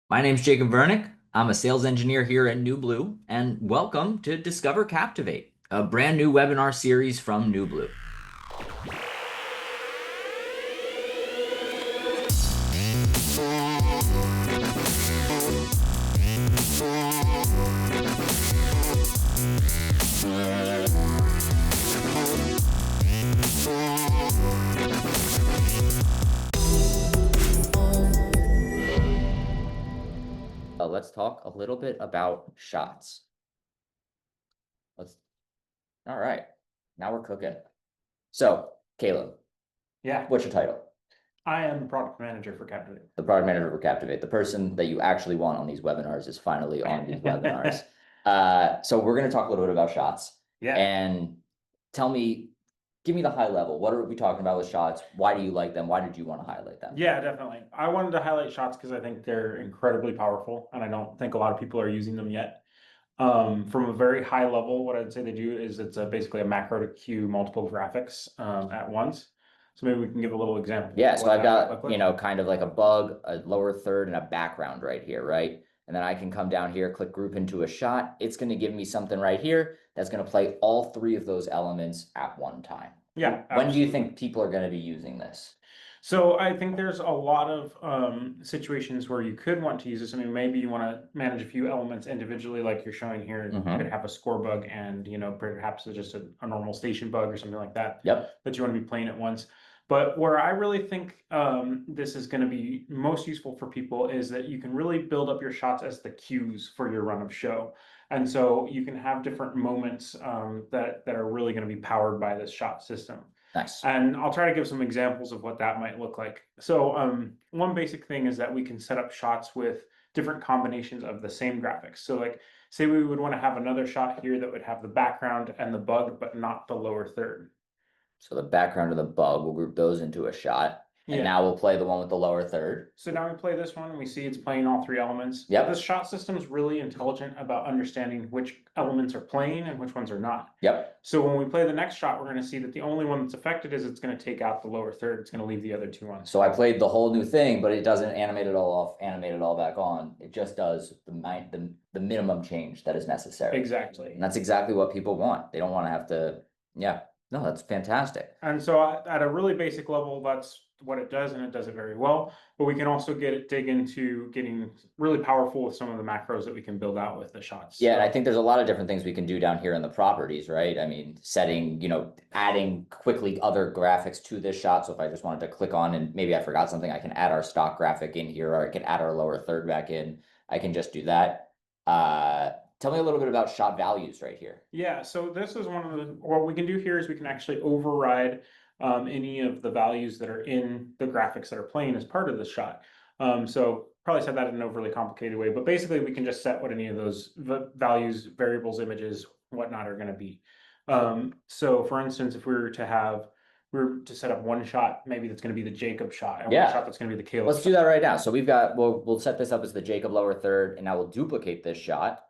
My name's Jacob Vernick. I'm a sales engineer here at NewBlue, and welcome to Discover Captivate, a brand new webinar series from NewBlue. Let's talk a little bit about shots. All right, now we're cooking. So, Caleb, Yeah, what's your title? I am product manager for Captivate. The product manager for Captivate. The person that you actually want on these webinars is finally on these webinars. So we're going to talk a little bit about shots. Yeah. And give me the high level. What are we talking about with shots? Why do you like them? Why did you want to highlight them? Yeah, definitely. I wanted to highlight shots because I think they're incredibly powerful, and I don't think a lot of people are using them yet. From a very high level, what I'd say they do is it's basically a macro to queue multiple graphics at once. So maybe we can give a little example. Yeah, so I've got, kind of like a bug, a lower third, and a background right here, right? And then I can come down here, click group into a shot. It's going to give me something right here that's going to play all three of those elements at one time. Yeah. When do you think people are going to be using this? So I think there's a lot of situations where you could want to use this. I mean, maybe you want to manage a few elements individually, like you're showing here. You could have a score bug and, perhaps it's just a normal station bug or something like that. Yep. That you want to be playing at once. But where I really think this is going to be most useful for people is that you can really build up your shots as the cues for your run of show. And so you can have different moments that are really going to be powered by this shot system. Nice. And I'll try to give some examples of what that might look like. So one basic thing is that we can set up shots with different combinations of the same graphics. So like, say we would want to have another shot here that would have the background and the bug, but not the lower third. So the background of the bug, we'll group those into a shot. And now we'll play the one with the lower third. So now we play this one and we see it's playing all three elements. Yep. This shot system is really intelligent about understanding which elements are playing and which ones are not. Yep. So when we play the next shot, we're going to see that the only one that's affected is it's going to take out the lower third. It's going to leave the other two on. So I played the whole new thing, but it doesn't animate it all off, animate it all back on. It just does the minimum change that is necessary. Exactly. And that's exactly what people want. They don't want to have to, yeah. No, that's fantastic. And so at a really basic level, that's what it does, and it does it very well. But we can also dig into getting really powerful with some of the macros that we can build out with the shots. Yeah, and I think there's a lot of different things we can do down here in the properties, right? I mean, setting, adding quickly other graphics to this shot. So if I just wanted to click on and maybe I forgot something, I can add our stock graphic in here, or I can add our lower third back in. I can just do that. Tell me a little bit about shot values right here. Yeah, so this is one of what we can do here is we can actually override any of the values that are in the graphics that are playing as part of the shot. So probably said that in an overly complicated way, but basically we can just set what any of those values, variables, images, whatnot are going to be. So for instance, if we were to set up one shot, maybe that's going to be the Jacob shot, and one shot that's going to be the Caleb. Let's do that right now. So we'll set this up as the Jacob lower third, and now we'll duplicate this shot.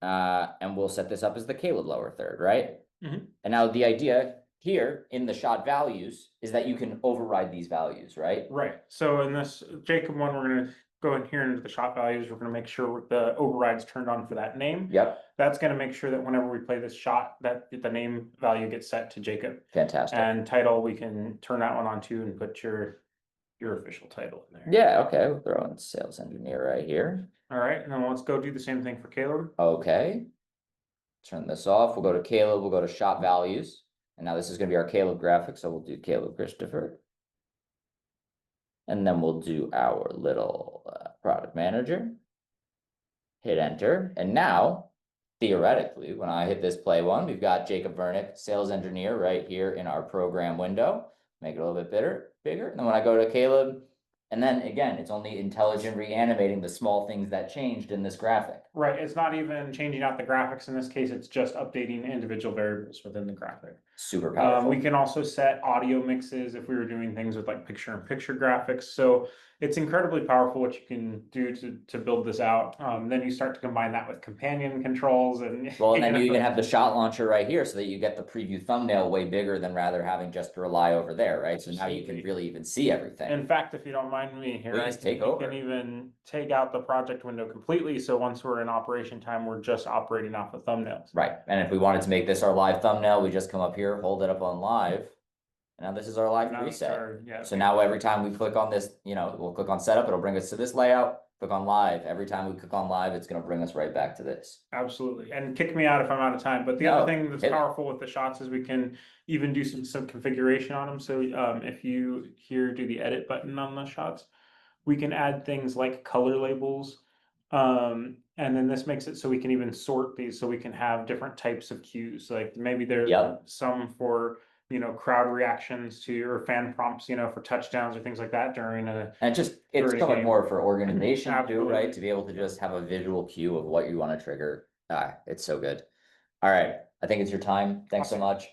And we'll set this up as the Caleb lower third, right? And now the idea here in the shot values is that you can override these values, right? Right. So in this Jacob one, we're going to go in here into the shot values. We're going to make sure the override's turned on for that name. Yep. That's going to make sure that whenever we play this shot, that the name value gets set to Jacob. Fantastic. And title, we can turn that one on too and put your official title in there. Yeah, okay. We'll throw in sales engineer right here. All right, and then let's go do the same thing for Caleb. Okay. Turn this off. We'll go to Caleb. We'll go to shot values. And now this is going to be our Caleb graphic. So we'll do Caleb Christopher. And then we'll do our little product manager. Hit enter. And now, theoretically, when I hit this play one, we've got Jacob Vernick, sales engineer, right here in our program window. Make it a little bit bigger. And then when I go to Caleb, and then again, it's only intelligent reanimating the small things that changed in this graphic. Right. It's not even changing out the graphics in this case. It's just updating individual variables within the graphic. Super powerful. We can also set audio mixes if we were doing things with like picture-in-picture graphics. So it's incredibly powerful what you can do to build this out. Then you start to combine that with companion controls and Well, and then you know, even have the shot launcher right here so that you get the preview thumbnail way bigger than rather having just to rely over there, right? So now you can really even see everything. In fact, if you don't mind me here, Please take you over. can even take out the project window completely. So once we're in operation time, we're just operating off of thumbnails. Right. And if we wanted to make this our live thumbnail, we just come up here, hold it up on live. And now this is our live Now it's preset. our- So now every time we click on this, you know, we'll click on setup, it'll bring us to this layout. Click on live. Every time we click on live, it's going to bring us right back to this. Absolutely. And kick me out if I'm out of time. But the No, other thing that's hit it. powerful with the shots is we can even do some configuration on them. So if you here do the edit button on the shots, we can add things like color labels. And then this makes it so we can even sort these so we can have different types of cues. Like maybe there's Yep. some for, you know, crowd reactions to or fan prompts, you know, for touchdowns or things like that during a And it's during a so much game. more for organization too, Absolutely. right? To be able to just have a visual cue of what you want to trigger. It's so good. All right. I think it's your time. Thanks so Awesome. much.